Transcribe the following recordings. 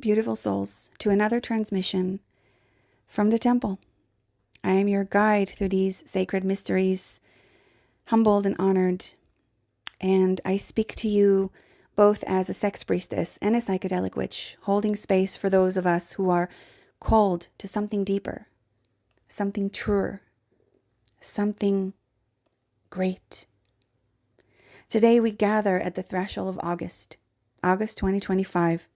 beautiful souls, to another transmission from the temple. I am your guide through these sacred mysteries, humbled and honored, and I speak to you both as a sex priestess and a psychedelic witch, holding space for those of us who are called to something deeper, something truer, something great. Today we gather at the threshold of August 2025,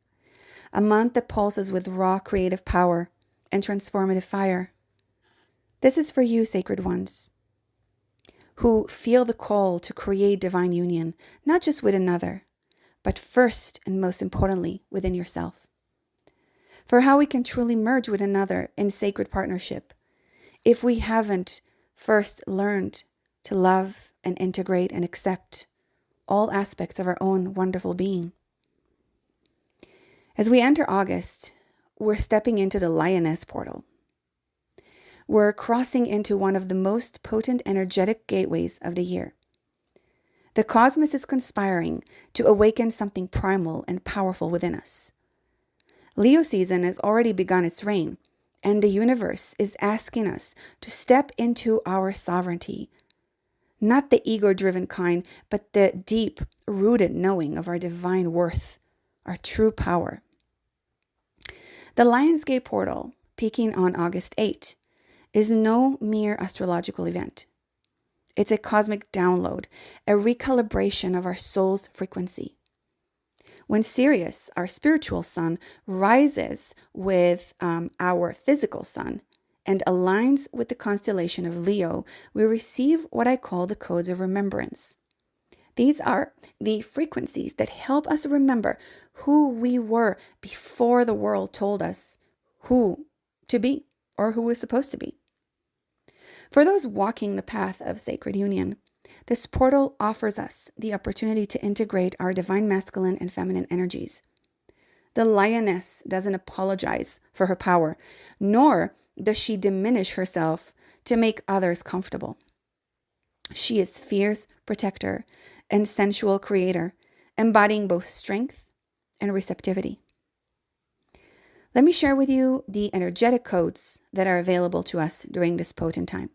a month that pulses with raw creative power and transformative fire. This is for you, sacred ones, who feel the call to create divine union, not just with another, but first and most importantly, within yourself. For how we can truly merge with another in sacred partnership if we haven't first learned to love and integrate and accept all aspects of our own wonderful being. As we enter August, we're stepping into the Lioness portal. We're crossing into one of the most potent energetic gateways of the year. The cosmos is conspiring to awaken something primal and powerful within us. Leo season has already begun its reign, and the universe is asking us to step into our sovereignty. Not the ego-driven kind, but the deep-rooted knowing of our divine worth, our true power. The Lionsgate portal, peaking on August 8, is no mere astrological event. It's a cosmic download, a recalibration of our soul's frequency. When Sirius, our spiritual sun, rises with our physical sun, and aligns with the constellation of Leo, we receive what I call the codes of remembrance. These are the frequencies that help us remember who we were before the world told us who to be or who we're supposed to be. For those walking the path of sacred union, this portal offers us the opportunity to integrate our divine masculine and feminine energies. The lioness doesn't apologize for her power, nor does she diminish herself to make others comfortable. She is fierce protector and sensual creator, embodying both strength and receptivity. Let me share with you the energetic codes that are available to us during this potent time.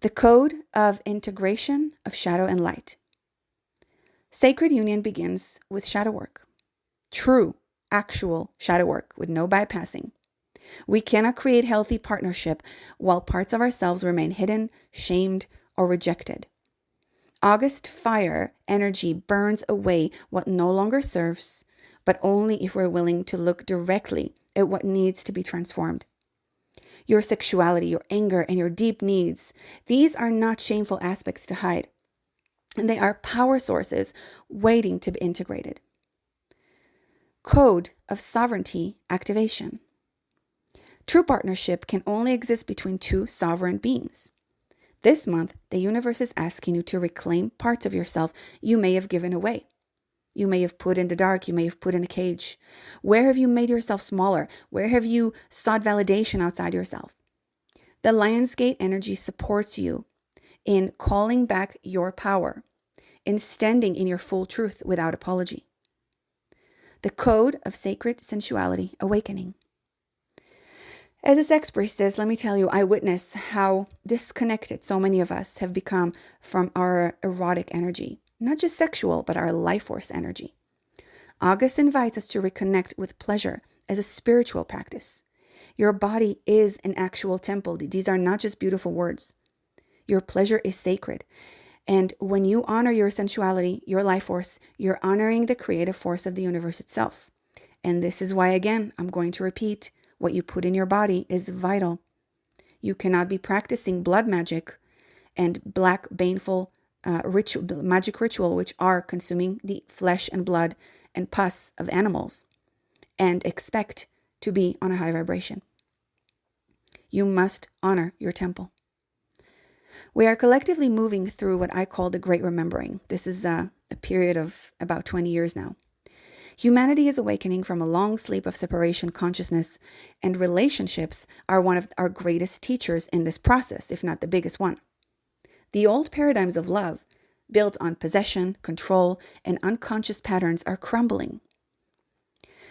The code of integration of shadow and light. Sacred union begins with shadow work. True, actual shadow work with no bypassing. We cannot create healthy partnership while parts of ourselves remain hidden, shamed, or rejected. August fire energy burns away what no longer serves, but only if we're willing to look directly at what needs to be transformed. Your sexuality, your anger, and your deep needs, these are not shameful aspects to hide. And they are power sources waiting to be integrated. Code of sovereignty activation. True partnership can only exist between two sovereign beings. This month, the universe is asking you to reclaim parts of yourself you may have given away. You may have put in the dark, you may have put in a cage. Where have you made yourself smaller? Where have you sought validation outside yourself? The Lionsgate energy supports you in calling back your power, in standing in your full truth without apology. The code of sacred sensuality awakening. As a sex priestess, let me tell you, I witness how disconnected so many of us have become from our erotic energy. Not just sexual, but our life force energy. August invites us to reconnect with pleasure as a spiritual practice. Your body is an actual temple. These are not just beautiful words. Your pleasure is sacred. And when you honor your sensuality, your life force, you're honoring the creative force of the universe itself. And this is why, again, I'm going to repeat, what you put in your body is vital. You cannot be practicing blood magic and black, baneful magic ritual, which are consuming the flesh and blood and pus of animals, and expect to be on a high vibration. You must honor your temple. We are collectively moving through what I call the Great Remembering. This is a period of about 20 years now. Humanity is awakening from a long sleep of separation consciousness, and relationships are one of our greatest teachers in this process, if not the biggest one. The old paradigms of love, built on possession, control, and unconscious patterns, are crumbling.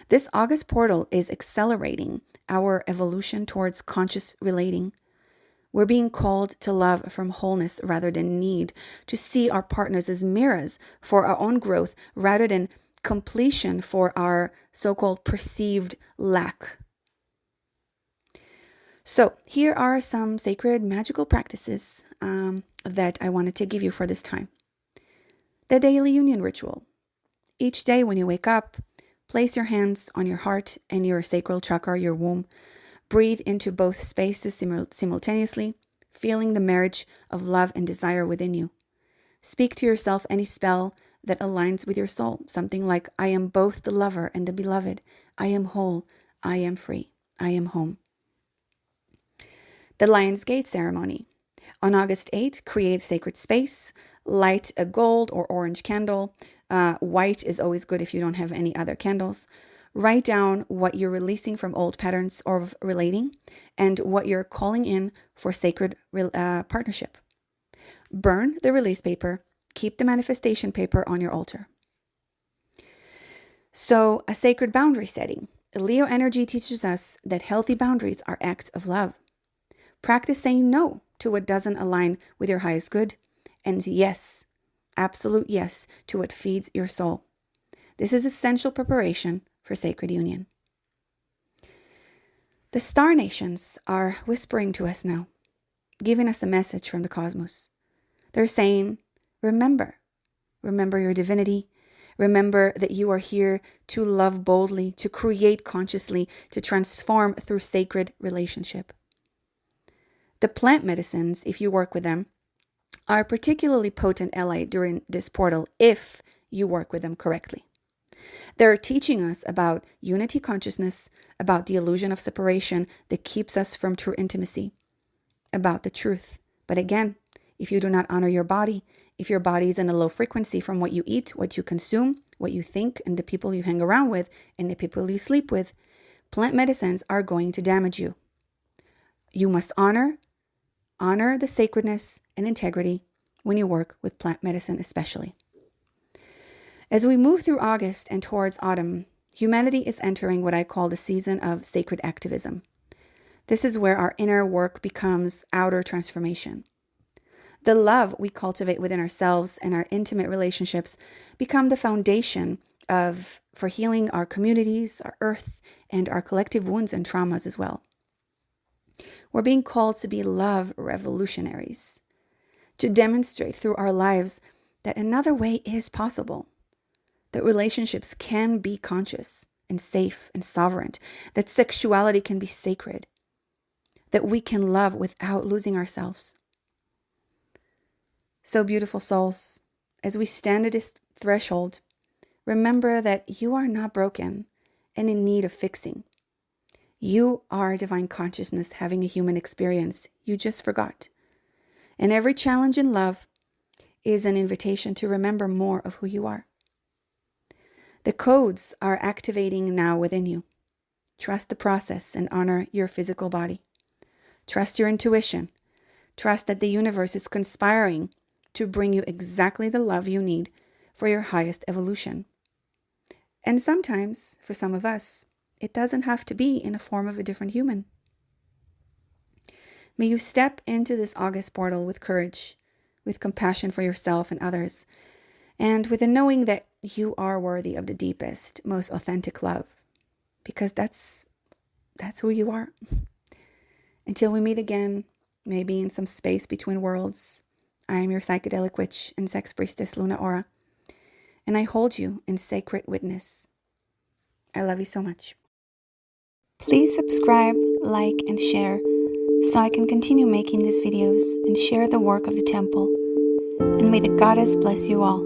This August portal is accelerating our evolution towards conscious relating. We're being called to love from wholeness rather than need, to see our partners as mirrors for our own growth rather than completion for our so-called perceived lack. So here are some sacred magical practices that I wanted to give you for this time. The daily union ritual. Each day when you wake up, place your hands on your heart and your sacral chakra, your womb. Breathe into both spaces simultaneously, feeling the marriage of love and desire within you. Speak to yourself any spell that aligns with your soul. Something like, I am both the lover and the beloved. I am whole. I am free. I am home. The Lion's Gate ceremony. On August 8, create sacred space. Light a gold or orange candle. White is always good if you don't have any other candles. Write down what you're releasing from old patterns of relating and what you're calling in for sacred partnership. Burn the release paper. Keep the manifestation paper on your altar. So, a sacred boundary setting. Leo energy teaches us that healthy boundaries are acts of love. Practice saying no to what doesn't align with your highest good, and yes, absolute yes, to what feeds your soul. This is essential preparation for sacred union. The star nations are whispering to us now, giving us a message from the cosmos. They're saying, remember your divinity. Remember that you are here to love boldly, to create consciously, to transform through sacred relationship. The plant medicines, if you work with them, are a particularly potent ally during this portal if you work with them correctly. They're teaching us about unity consciousness, about the illusion of separation that keeps us from true intimacy, about the truth. But again, if you do not honor your body, if your body is in a low frequency from what you eat, what you consume, what you think, and the people you hang around with, and the people you sleep with, plant medicines are going to damage you. You must honor the sacredness and integrity when you work with plant medicine especially. As we move through August and towards autumn, humanity is entering what I call the season of sacred activism. This is where our inner work becomes outer transformation. The love we cultivate within ourselves and our intimate relationships become the foundation for healing our communities, our earth, and our collective wounds and traumas as well. We're being called to be love revolutionaries, to demonstrate through our lives that another way is possible, that relationships can be conscious and safe and sovereign, that sexuality can be sacred, that we can love without losing ourselves. So beautiful souls, as we stand at this threshold, remember that you are not broken and in need of fixing. You are divine consciousness having a human experience you just forgot. And every challenge in love is an invitation to remember more of who you are. The codes are activating now within you. Trust the process and honor your physical body. Trust your intuition. Trust that the universe is conspiring to bring you exactly the love you need for your highest evolution. And sometimes, for some of us, it doesn't have to be in the form of a different human. May you step into this August portal with courage, with compassion for yourself and others, and with the knowing that you are worthy of the deepest, most authentic love, because that's who you are. Until we meet again, maybe in some space between worlds, I am your psychedelic witch and sex priestess Luna Ora, and I hold you in sacred witness. I love you so much. Please subscribe, like, and share so I can continue making these videos and share the work of the temple. And may the goddess bless you all.